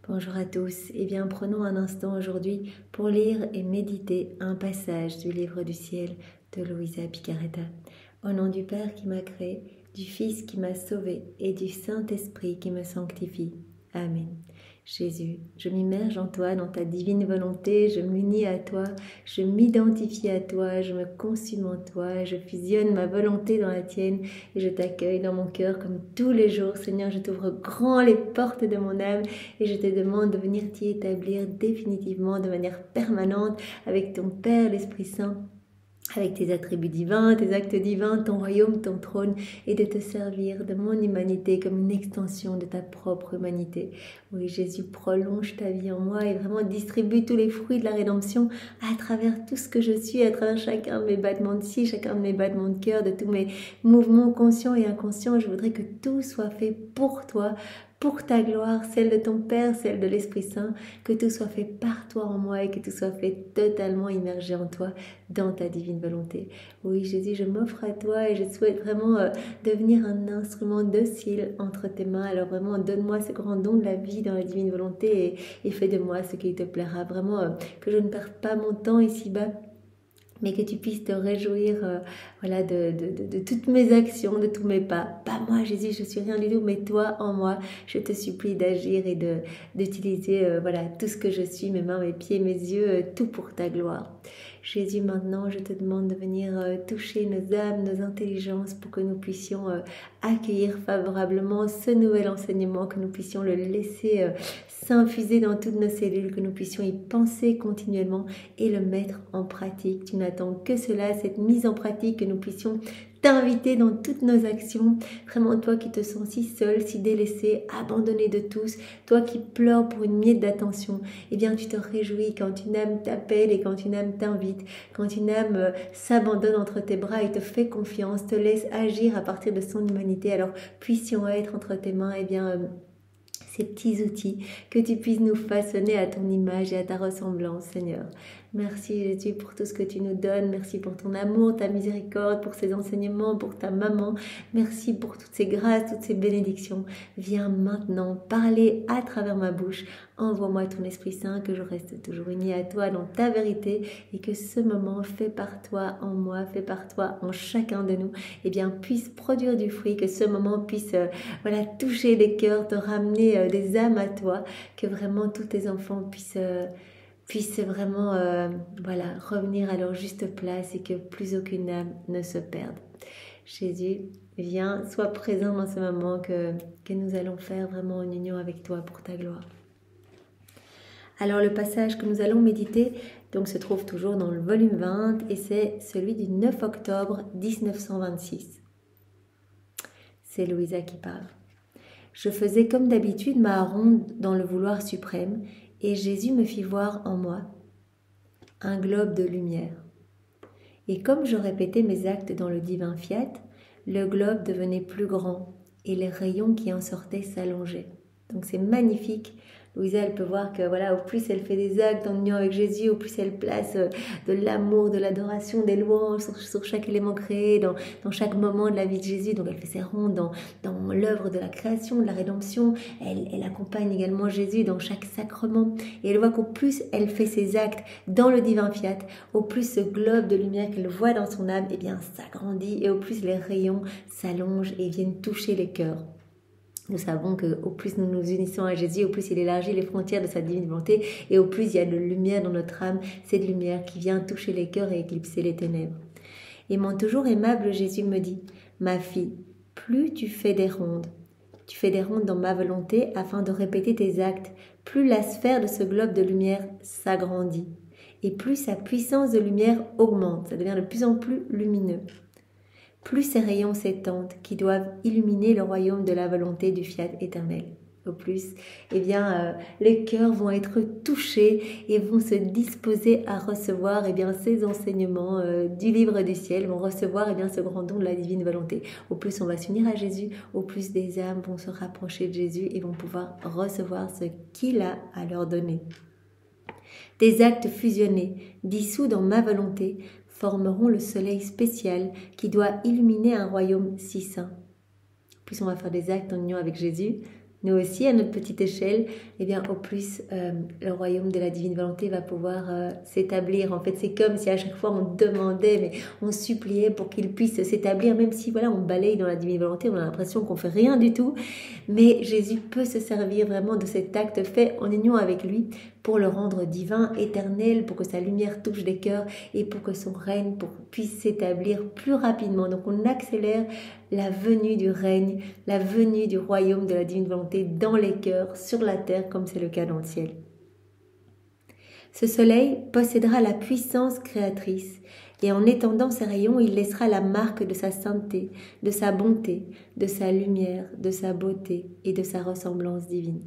Bonjour à tous. Eh bien, prenons un instant aujourd'hui pour lire et méditer un passage du livre du ciel de Luisa Picarreta. Au nom du Père qui m'a créé, du Fils qui m'a sauvé et du Saint-Esprit qui me sanctifie. Amen. Jésus, je m'immerge en toi, dans ta divine volonté, je m'unis à toi, je m'identifie à toi, je me consume en toi, je fusionne ma volonté dans la tienne et je t'accueille dans mon cœur comme tous les jours. Seigneur, je t'ouvre grand les portes de mon âme et je te demande de venir t'y établir définitivement, de manière permanente, avec ton Père, l'Esprit Saint, avec tes attributs divins, tes actes divins, ton royaume, ton trône, et de te servir de mon humanité comme une extension de ta propre humanité. Oui, Jésus, prolonge ta vie en moi et vraiment distribue tous les fruits de la rédemption à travers tout ce que je suis, à travers chacun de mes battements de cils, chacun de mes battements de cœur, de tous mes mouvements conscients et inconscients. Je voudrais que tout soit fait pour toi, pour ta gloire, celle de ton Père, celle de l'Esprit Saint, que tout soit fait par toi en moi et que tout soit fait totalement immergé en toi, dans ta divine volonté. Oui, Jésus, je m'offre à toi et je souhaite vraiment devenir un instrument docile entre tes mains. Alors vraiment, donne-moi ce grand don de la vie dans la divine volonté et fais de moi ce qui te plaira. Vraiment, que je ne perde pas mon temps ici-bas, mais que tu puisses te réjouir voilà, de toutes mes actions, de tous mes pas. Pas moi, Jésus, je suis rien du tout, mais toi en moi, je te supplie d'agir et d'utiliser voilà, tout ce que je suis, mes mains, mes pieds, mes yeux, tout pour ta gloire. Jésus, maintenant, je te demande de venir toucher nos âmes, nos intelligences pour que nous puissions accueillir favorablement ce nouvel enseignement, que nous puissions le laisser s'infuser dans toutes nos cellules, que nous puissions y penser continuellement et le mettre en pratique. Tu n'attends que cela, cette mise en pratique, que nous puissions t'inviter dans toutes nos actions. Vraiment, toi qui te sens si seul, si délaissé, abandonné de tous, toi qui pleures pour une miette d'attention, eh bien tu te réjouis quand une âme t'appelle et quand une âme t'invite, quand une âme s'abandonne entre tes bras et te fait confiance, te laisse agir à partir de son humanité. Alors puissions être entre tes mains, eh bien ces petits outils, que tu puisses nous façonner à ton image et à ta ressemblance, Seigneur. Merci Jésus pour tout ce que tu nous donnes. Merci pour ton amour, ta miséricorde, pour ces enseignements, pour ta maman. Merci pour toutes ces grâces, toutes ces bénédictions. Viens maintenant parler à travers ma bouche. Envoie-moi ton Esprit Saint, que je reste toujours unie à toi dans ta vérité et que ce moment fait par toi en moi, fait par toi en chacun de nous, eh bien puisse produire du fruit, que ce moment puisse voilà, toucher les cœurs, te ramener des âmes à toi, que vraiment tous tes enfants puissent vraiment voilà, revenir à leur juste place et que plus aucune âme ne se perde. Jésus, viens, sois présent dans ce moment que nous allons faire vraiment en union avec toi pour ta gloire. Alors le passage que nous allons méditer donc, se trouve toujours dans le volume 20 et c'est celui du 9 octobre 1926. C'est Luisa qui parle. Je faisais comme d'habitude ma ronde dans le vouloir suprême et Jésus me fit voir en moi un globe de lumière. Et comme je répétais mes actes dans le divin fiat, le globe devenait plus grand et les rayons qui en sortaient s'allongeaient. Donc c'est magnifique. Luisa, elle peut voir que voilà, au plus elle fait des actes en union avec Jésus, au plus elle place de l'amour, de l'adoration, des louanges sur chaque élément créé, dans chaque moment de la vie de Jésus. Donc elle fait ses rondes dans l'œuvre de la création, de la rédemption. Elle accompagne également Jésus dans chaque sacrement. Et elle voit qu'au plus elle fait ses actes dans le divin fiat, au plus ce globe de lumière qu'elle voit dans son âme, eh bien s'agrandit et au plus les rayons s'allongent et viennent toucher les cœurs. Nous savons qu'au plus nous nous unissons à Jésus, au plus il élargit les frontières de sa divine volonté et au plus il y a de lumière dans notre âme, cette lumière qui vient toucher les cœurs et éclipser les ténèbres. Et mon toujours aimable Jésus me dit, « Ma fille, plus tu fais des rondes dans ma volonté afin de répéter tes actes, plus la sphère de ce globe de lumière s'agrandit et plus sa puissance de lumière augmente, ça devient de plus en plus lumineux. Plus ces rayons s'étendent qui doivent illuminer le royaume de la volonté du fiat éternel. Au plus, eh bien, les cœurs vont être touchés et vont se disposer à recevoir eh bien, ces enseignements du livre du ciel, vont recevoir eh bien, ce grand don de la divine volonté. Au plus on va s'unir à Jésus, au plus des âmes vont se rapprocher de Jésus et vont pouvoir recevoir ce qu'il a à leur donner. Des actes fusionnés, dissous dans ma volonté, formeront le soleil spécial qui doit illuminer un royaume si saint. Plus on va faire des actes en union avec Jésus, nous aussi, à notre petite échelle, eh bien, au plus, le royaume de la divine volonté va pouvoir s'établir. En fait, c'est comme si à chaque fois on demandait, mais on suppliait pour qu'il puisse s'établir, même si voilà, on balaye dans la divine volonté, on a l'impression qu'on fait rien du tout. Mais Jésus peut se servir vraiment de cet acte fait en union avec lui pour le rendre divin, éternel, pour que sa lumière touche des cœurs et pour que son règne puisse s'établir plus rapidement. Donc on accélère la venue du règne, la venue du royaume de la divine volonté dans les cœurs, sur la terre, comme c'est le cas dans le ciel. Ce soleil possédera la puissance créatrice et en étendant ses rayons, il laissera la marque de sa sainteté, de sa bonté, de sa lumière, de sa beauté et de sa ressemblance divine.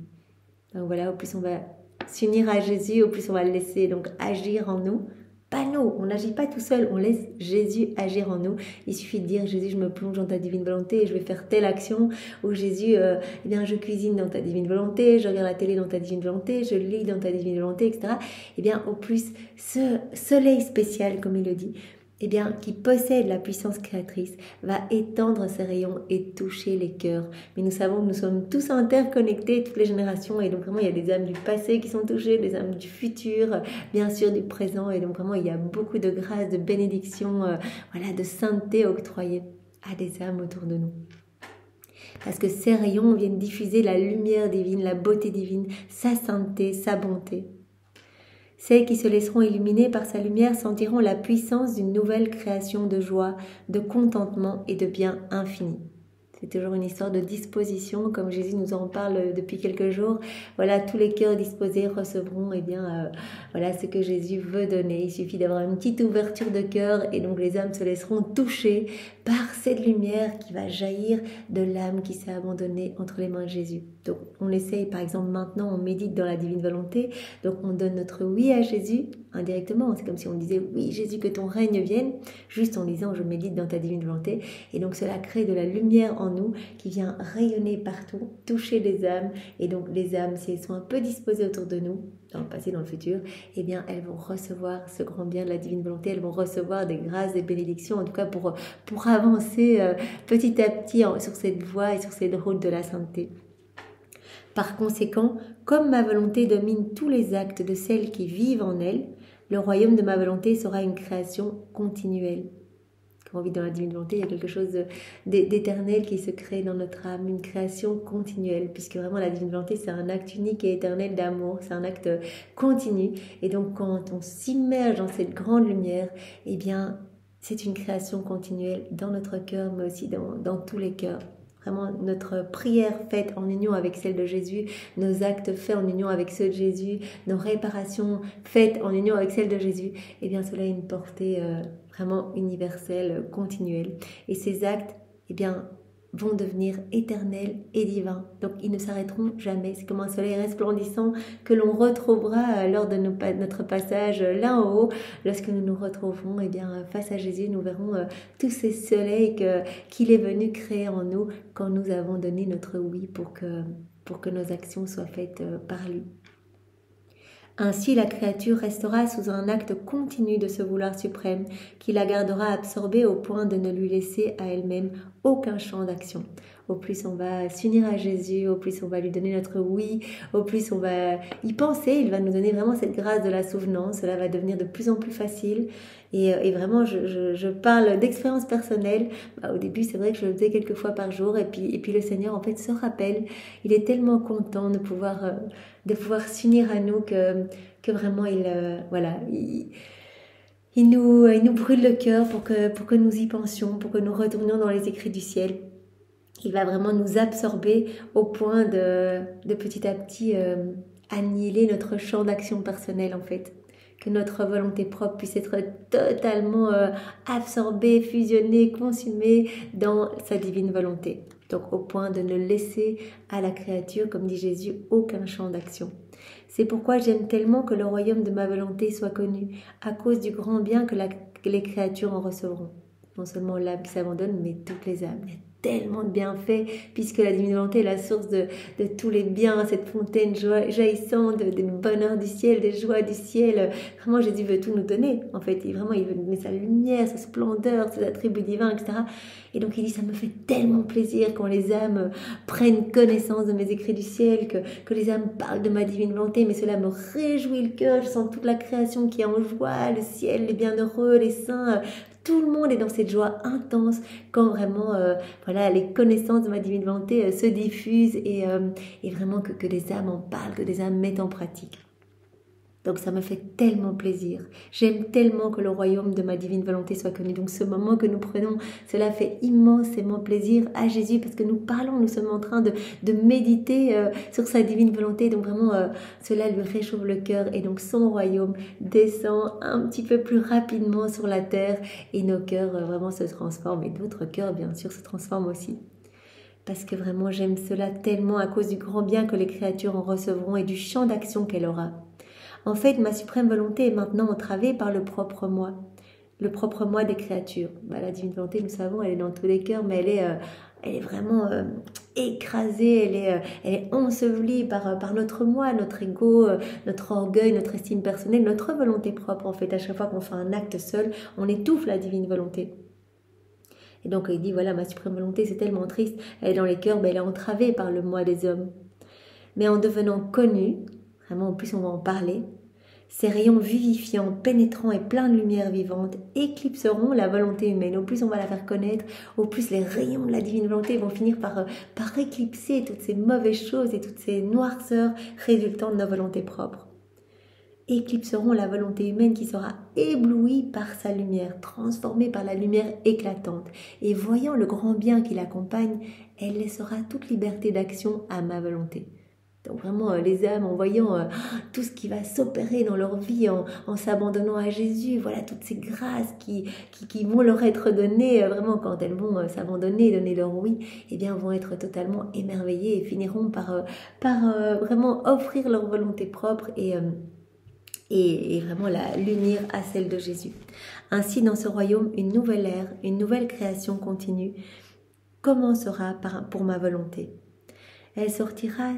Donc voilà, au plus on va s'unir à Jésus, au plus on va le laisser donc agir en nous. Pas nous, on n'agit pas tout seul, on laisse Jésus agir en nous. Il suffit de dire, Jésus, je me plonge dans ta divine volonté et je vais faire telle action. Ou Jésus, eh bien, je cuisine dans ta divine volonté, je regarde la télé dans ta divine volonté, je lis dans ta divine volonté, etc. Eh bien, au plus, ce soleil spécial, comme il le dit, eh bien, qui possède la puissance créatrice, va étendre ses rayons et toucher les cœurs. Mais nous savons que nous sommes tous interconnectés, toutes les générations, et donc vraiment il y a des âmes du passé qui sont touchées, des âmes du futur, bien sûr du présent, et donc vraiment il y a beaucoup de grâce, de bénédiction, voilà, de sainteté octroyée à des âmes autour de nous. Parce que ces rayons viennent diffuser la lumière divine, la beauté divine, sa sainteté, sa bonté. Celles qui se laisseront illuminer par sa lumière sentiront la puissance d'une nouvelle création de joie, de contentement et de bien infini. C'est toujours une histoire de disposition, comme Jésus nous en parle depuis quelques jours. Voilà, tous les cœurs disposés recevront voilà ce que Jésus veut donner. Il suffit d'avoir une petite ouverture de cœur et donc les âmes se laisseront toucher par cette lumière qui va jaillir de l'âme qui s'est abandonnée entre les mains de Jésus. Donc on essaye, par exemple maintenant, on médite dans la divine volonté, donc on donne notre oui à Jésus indirectement. C'est comme si on disait oui Jésus, que ton règne vienne, juste en disant je médite dans ta divine volonté. Et donc cela crée de la lumière en nous qui vient rayonner partout, toucher les âmes. Et donc les âmes, si elles sont un peu disposées autour de nous, dans le passé, dans le futur, eh bien elles vont recevoir ce grand bien de la divine volonté, elles vont recevoir des grâces, des bénédictions, en tout cas pour avancer petit à petit sur cette voie et sur cette route de la sainteté. Par conséquent, comme ma volonté domine tous les actes de celles qui vivent en elle, le royaume de ma volonté sera une création continuelle. Quand on vit dans la divine volonté, il y a quelque chose d'éternel qui se crée dans notre âme, une création continuelle, puisque vraiment la divine volonté, c'est un acte unique et éternel d'amour, c'est un acte continu. Et donc quand on s'immerge dans cette grande lumière, eh bien, c'est une création continuelle dans notre cœur, mais aussi dans tous les cœurs. Vraiment, notre prière faite en union avec celle de Jésus, nos actes faits en union avec ceux de Jésus, nos réparations faites en union avec celles de Jésus, eh bien cela a une portée vraiment universelle, continuelle. Et ces actes, eh bien, vont devenir éternels et divins. Donc ils ne s'arrêteront jamais. C'est comme un soleil resplendissant que l'on retrouvera lors de notre passage là en haut. Lorsque nous nous retrouverons, eh bien, face à Jésus, nous verrons tous ces soleils qu'il est venu créer en nous quand nous avons donné notre oui pour que nos actions soient faites par lui. Ainsi, la créature restera sous un acte continu de ce vouloir suprême qui la gardera absorbée au point de ne lui laisser à elle-même aucun champ d'action. Au plus on va s'unir à Jésus, au plus on va lui donner notre oui, au plus on va y penser, il va nous donner vraiment cette grâce de la souvenance, cela va devenir de plus en plus facile. Et vraiment, je parle d'expérience personnelle. Au début, c'est vrai que je le faisais quelques fois par jour, et puis le Seigneur, en fait, se rappelle. Il est tellement content de pouvoir s'unir à nous que vraiment, il nous brûle le cœur pour que nous y pensions, pour que nous retournions dans les écrits du ciel. Il va vraiment nous absorber au point de petit à petit annihiler notre champ d'action personnel, en fait. Que notre volonté propre puisse être totalement absorbée, fusionnée, consumée dans sa divine volonté. Donc au point de ne laisser à la créature, comme dit Jésus, aucun champ d'action. C'est pourquoi j'aime tellement que le royaume de ma volonté soit connu, à cause du grand bien que les créatures en recevront. Non seulement l'âme qui s'abandonne, mais toutes les âmes. Il y a tellement de bienfaits, puisque la divine volonté est la source de tous les biens, cette fontaine jaillissante des bonheurs du ciel, des joies du ciel. Vraiment, Jésus veut tout nous donner, en fait. Il veut nous donner sa lumière, sa splendeur, ses attributs divins, etc. Et donc, il dit, ça me fait tellement plaisir quand les âmes prennent connaissance de mes écrits du ciel, que les âmes parlent de ma divine volonté, mais cela me réjouit le cœur. Je sens toute la création qui est en joie, le ciel, les bienheureux, les saints. Tout le monde est dans cette joie intense quand vraiment voilà, les connaissances de ma divine volonté se diffusent et vraiment que des âmes en parlent, que des âmes mettent en pratique. Donc ça me fait tellement plaisir. J'aime tellement que le royaume de ma divine volonté soit connu. Donc ce moment que nous prenons, cela fait immensément plaisir à Jésus parce que nous parlons, nous sommes en train de méditer sur sa divine volonté. Donc vraiment, cela lui réchauffe le cœur et donc son royaume descend un petit peu plus rapidement sur la terre et nos cœurs vraiment se transforment et d'autres cœurs bien sûr se transforment aussi. Parce que vraiment j'aime cela tellement à cause du grand bien que les créatures en recevront et du champ d'action qu'elle aura. En fait, ma suprême volonté est maintenant entravée par le propre moi des créatures. La divine volonté, nous savons, elle est dans tous les cœurs, mais elle est vraiment écrasée, elle est ensevelie par notre moi, notre ego, notre orgueil, notre estime personnelle, notre volonté propre. En fait, à chaque fois qu'on fait un acte seul, on étouffe la divine volonté. Et donc, il dit, voilà, ma suprême volonté, c'est tellement triste, elle est dans les cœurs, elle est entravée par le moi des hommes. Mais en devenant connue, vraiment, en plus on va en parler. Ces rayons vivifiants, pénétrants et pleins de lumière vivante éclipseront la volonté humaine. Au plus on va la faire connaître, au plus les rayons de la divine volonté vont finir par éclipser toutes ces mauvaises choses et toutes ces noirceurs résultant de nos volontés propres. Éclipseront la volonté humaine qui sera éblouie par sa lumière, transformée par la lumière éclatante. Et voyant le grand bien qui l'accompagne, elle laissera toute liberté d'action à ma volonté. Donc vraiment, les âmes, en voyant tout ce qui va s'opérer dans leur vie, en s'abandonnant à Jésus, voilà toutes ces grâces qui vont leur être données, vraiment quand elles vont s'abandonner, donner leur oui, eh bien vont être totalement émerveillées et finiront par vraiment offrir leur volonté propre et vraiment l'unir à celle de Jésus. Ainsi, dans ce royaume, une nouvelle ère, une nouvelle création continue commencera pour ma volonté. Elle sortira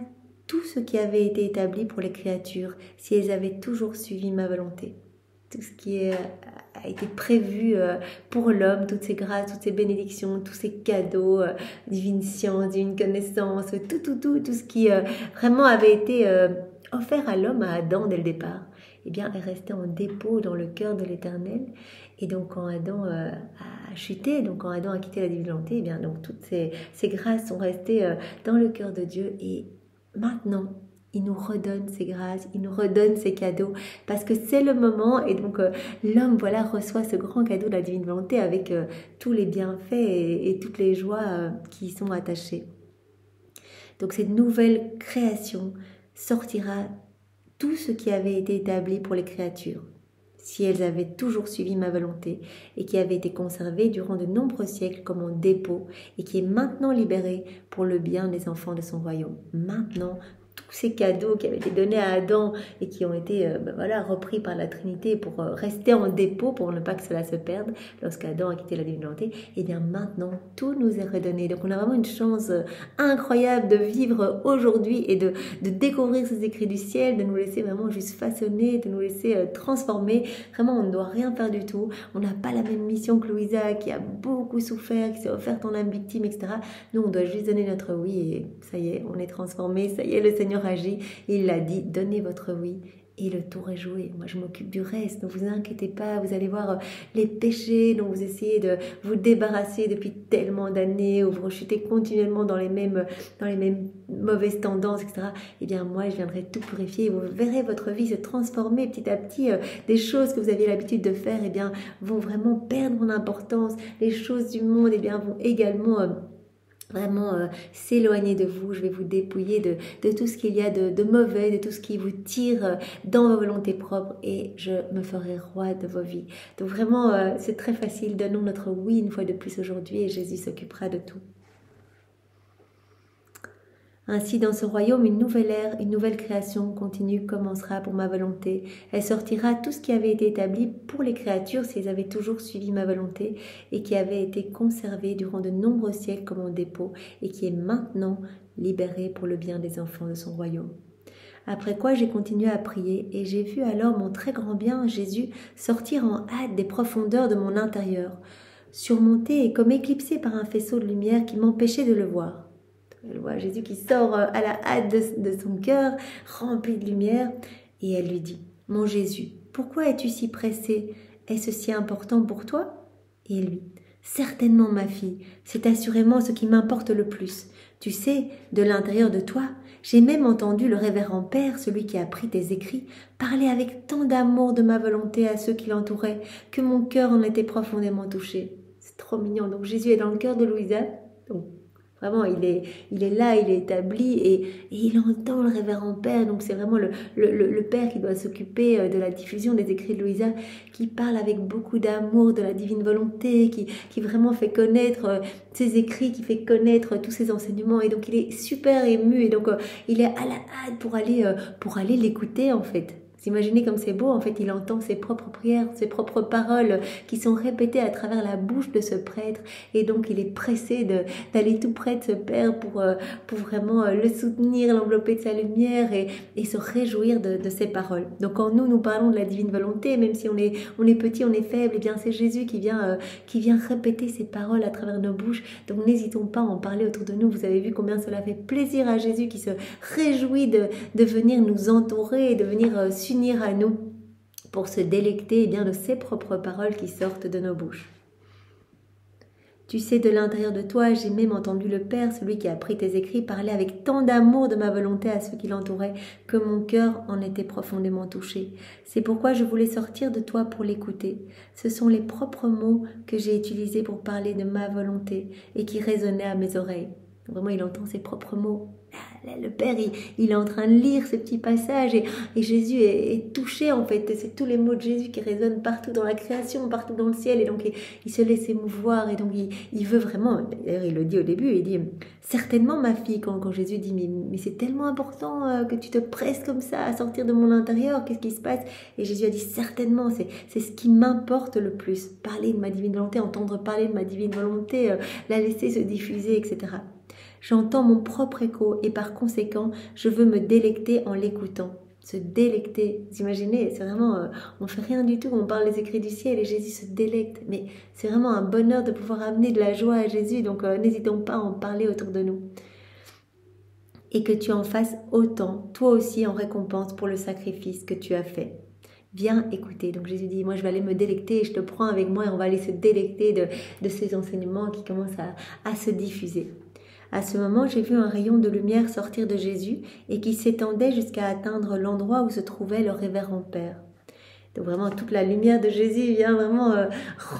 tout ce qui avait été établi pour les créatures si elles avaient toujours suivi ma volonté. Tout ce qui a été prévu pour l'homme, toutes ces grâces, toutes ces bénédictions, tous ces cadeaux, divine science, divine connaissance, tout ce qui vraiment avait été offert à l'homme, à Adam dès le départ, eh bien, est resté en dépôt dans le cœur de l'Éternel. Et donc, quand Adam a chuté, donc quand Adam a quitté la divine volonté, eh bien, donc toutes ces grâces sont restées dans le cœur de Dieu et maintenant, il nous redonne ses grâces, il nous redonne ses cadeaux, parce que c'est le moment, et donc l'homme, voilà, reçoit ce grand cadeau de la divine volonté avec tous les bienfaits et toutes les joies qui y sont attachées. Donc cette nouvelle création sortira tout ce qui avait été établi pour les créatures, si elles avaient toujours suivi ma volonté et qui avait été conservé durant de nombreux siècles comme en dépôt et qui est maintenant libéré pour le bien des enfants de son royaume. Maintenant, tous ces cadeaux qui avaient été donnés à Adam et qui ont été repris par la Trinité pour rester en dépôt, pour ne pas que cela se perde lorsqu'Adam a quitté la divine volonté, et bien maintenant, tout nous est redonné. Donc on a vraiment une chance incroyable de vivre aujourd'hui et de découvrir ces écrits du ciel, de nous laisser vraiment juste façonner, de nous laisser transformer. Vraiment, on ne doit rien faire du tout. On n'a pas la même mission que Louisa qui a beaucoup souffert, qui s'est offerte en âme victime, etc. Nous, on doit juste donner notre oui et ça y est, on est transformé, ça y est, le Seigneur agit. Il a dit, donnez votre oui et le tour est joué. Moi, je m'occupe du reste. Ne vous inquiétez pas. Vous allez voir les péchés dont vous essayez de vous débarrasser depuis tellement d'années, où vous rechutez continuellement dans les mêmes mauvaises tendances, etc. Eh bien, moi, je viendrai tout purifier. Vous verrez votre vie se transformer petit à petit. Des choses que vous aviez l'habitude de faire, eh bien, vont vraiment perdre en importance. Les choses du monde, eh bien, vont également vraiment s'éloigner de vous. Je vais vous dépouiller de tout ce qu'il y a de mauvais, de tout ce qui vous tire dans vos volontés propres et je me ferai roi de vos vies. Donc vraiment, c'est très facile. Donnons notre oui une fois de plus aujourd'hui et Jésus s'occupera de tout. Ainsi, dans ce royaume, une nouvelle ère, une nouvelle création continue commencera pour ma volonté. Elle sortira tout ce qui avait été établi pour les créatures si elles avaient toujours suivi ma volonté et qui avait été conservé durant de nombreux siècles comme en dépôt et qui est maintenant libéré pour le bien des enfants de son royaume. Après quoi j'ai continué à prier et j'ai vu alors mon très grand bien, Jésus, sortir en hâte des profondeurs de mon intérieur, surmonté et comme éclipsé par un faisceau de lumière qui m'empêchait de le voir. Elle voit Jésus qui sort à la hâte de son cœur, rempli de lumière, et elle lui dit « Mon Jésus, pourquoi es-tu si pressé? Est-ce si important pour toi ?» Et lui « Certainement, ma fille, c'est assurément ce qui m'importe le plus. Tu sais, de l'intérieur de toi, j'ai même entendu le révérend Père, celui qui a pris tes écrits, parler avec tant d'amour de ma volonté à ceux qui l'entouraient, que mon cœur en était profondément touché. » C'est trop mignon. Donc Jésus est dans le cœur de Louisa. Donc, vraiment, il est là, il est établi et il entend le révérend Père. Donc, c'est vraiment le Père qui doit s'occuper de la diffusion des écrits de Louisa, qui parle avec beaucoup d'amour de la divine volonté, qui vraiment fait connaître ses écrits, qui fait connaître tous ses enseignements. Et donc, il est super ému et donc, il est à la hâte pour aller l'écouter en fait. Vous imaginez comme c'est beau, en fait, il entend ses propres prières, ses propres paroles qui sont répétées à travers la bouche de ce prêtre et donc il est pressé d'aller tout près de ce Père pour vraiment le soutenir, l'envelopper de sa lumière et se réjouir de ses paroles. Donc quand nous parlons de la divine volonté, même si on est petit, on est faible, et bien c'est Jésus qui vient répéter ses paroles à travers nos bouches. Donc n'hésitons pas à en parler autour de nous. Vous avez vu combien cela fait plaisir à Jésus qui se réjouit de venir nous entourer et de venir s'unir à nous pour se délecter bien de ses propres paroles qui sortent de nos bouches. Tu sais, de l'intérieur de toi, j'ai même entendu le Père, celui qui a pris tes écrits, parler avec tant d'amour de ma volonté à ceux qui l'entouraient, que mon cœur en était profondément touché. C'est pourquoi je voulais sortir de toi pour l'écouter. Ce sont les propres mots que j'ai utilisés pour parler de ma volonté et qui résonnaient à mes oreilles. Vraiment, il entend ses propres mots. Le Père, il est en train de lire ce petit passage et Jésus est touché en fait. C'est tous les mots de Jésus qui résonnent partout dans la création, partout dans le ciel. Et donc, il se laisse émouvoir et donc il veut vraiment, d'ailleurs il le dit au début, il dit « Certainement ma fille », quand Jésus dit « Mais c'est tellement important que tu te presses comme ça à sortir de mon intérieur, qu'est-ce qui se passe ?» Et Jésus a dit « Certainement, c'est ce qui m'importe le plus. Parler de ma divine volonté, entendre parler de ma divine volonté, la laisser se diffuser, etc. » J'entends mon propre écho et par conséquent, je veux me délecter en l'écoutant. Se délecter, vous imaginez, c'est vraiment, on fait rien du tout, on parle des écrits du ciel et Jésus se délecte. Mais c'est vraiment un bonheur de pouvoir amener de la joie à Jésus, donc n'hésitons pas à en parler autour de nous. Et que tu en fasses autant, toi aussi en récompense pour le sacrifice que tu as fait. Viens écouter. Donc Jésus dit, moi je vais aller me délecter et je te prends avec moi et on va aller se délecter de ces enseignements qui commencent à se diffuser. À ce moment, j'ai vu un rayon de lumière sortir de Jésus et qui s'étendait jusqu'à atteindre l'endroit où se trouvait le révérend Père. Donc vraiment, toute la lumière de Jésus vient vraiment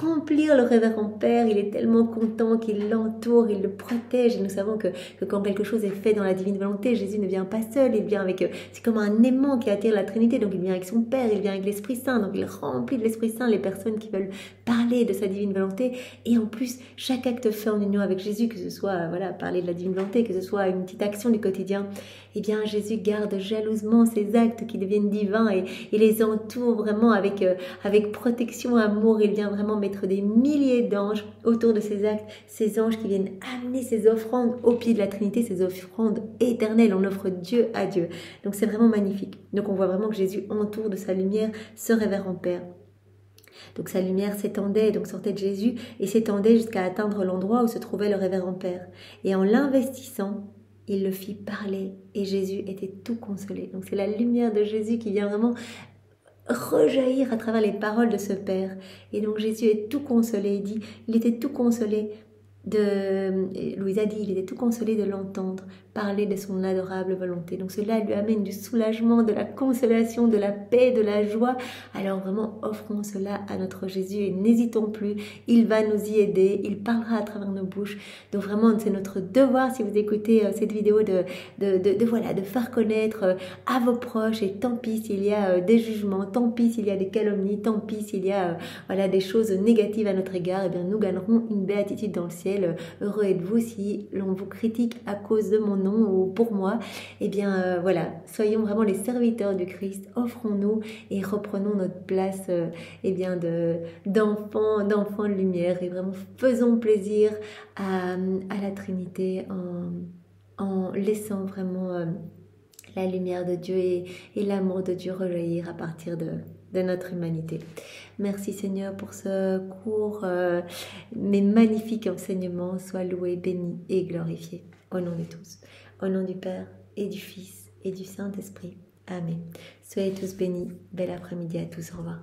remplir le révérend Père. Il est tellement content qu'il l'entoure, il le protège. Et nous savons que quand quelque chose est fait dans la divine volonté, Jésus ne vient pas seul. Il vient avec, c'est comme un aimant qui attire la Trinité. Donc il vient avec son Père, il vient avec l'Esprit Saint. Donc il remplit de l'Esprit Saint les personnes qui veulent parler de sa divine volonté. Et en plus, chaque acte fait en union avec Jésus, que ce soit parler de la divine volonté, que ce soit une petite action du quotidien, eh bien Jésus garde jalousement ces actes qui deviennent divins et les entoure vraiment avec protection, amour. Il vient vraiment mettre des milliers d'anges autour de ces actes, ces anges qui viennent amener ces offrandes au pied de la Trinité, ces offrandes éternelles. On offre Dieu à Dieu. Donc c'est vraiment magnifique. Donc on voit vraiment que Jésus entoure de sa lumière ce révérend Père. Donc sa lumière s'étendait, donc sortait de Jésus et s'étendait jusqu'à atteindre l'endroit où se trouvait le révérend Père. Et en l'investissant, il le fit parler et Jésus était tout consolé. Donc c'est la lumière de Jésus qui vient vraiment rejaillir à travers les paroles de ce Père. Et donc Jésus est tout consolé. Il était tout consolé Louisa dit, il était tout consolé de l'entendre parler de son adorable volonté. Donc cela lui amène du soulagement, de la consolation, de la paix, de la joie. Alors vraiment offrons cela à notre Jésus et n'hésitons plus, il va nous y aider, il parlera à travers nos bouches. Donc vraiment c'est notre devoir, si vous écoutez cette vidéo, de faire connaître à vos proches. Et tant pis s'il y a des jugements, tant pis s'il y a des calomnies, tant pis s'il y a des choses négatives à notre égard, eh bien nous gagnerons une béatitude dans le ciel. ciel, heureux êtes-vous si l'on vous critique à cause de mon nom ou pour moi. Eh bien voilà, soyons vraiment les serviteurs du Christ, offrons-nous et reprenons notre place eh bien d'enfants de lumière et vraiment faisons plaisir à la Trinité en laissant vraiment la lumière de Dieu et l'amour de Dieu rejaillir à partir de notre humanité. Merci Seigneur pour ce court mais magnifique enseignement. Sois loué, béni et glorifié au nom de tous. Au nom du Père et du Fils et du Saint-Esprit. Amen. Soyez tous bénis. Bel après-midi à tous. Au revoir.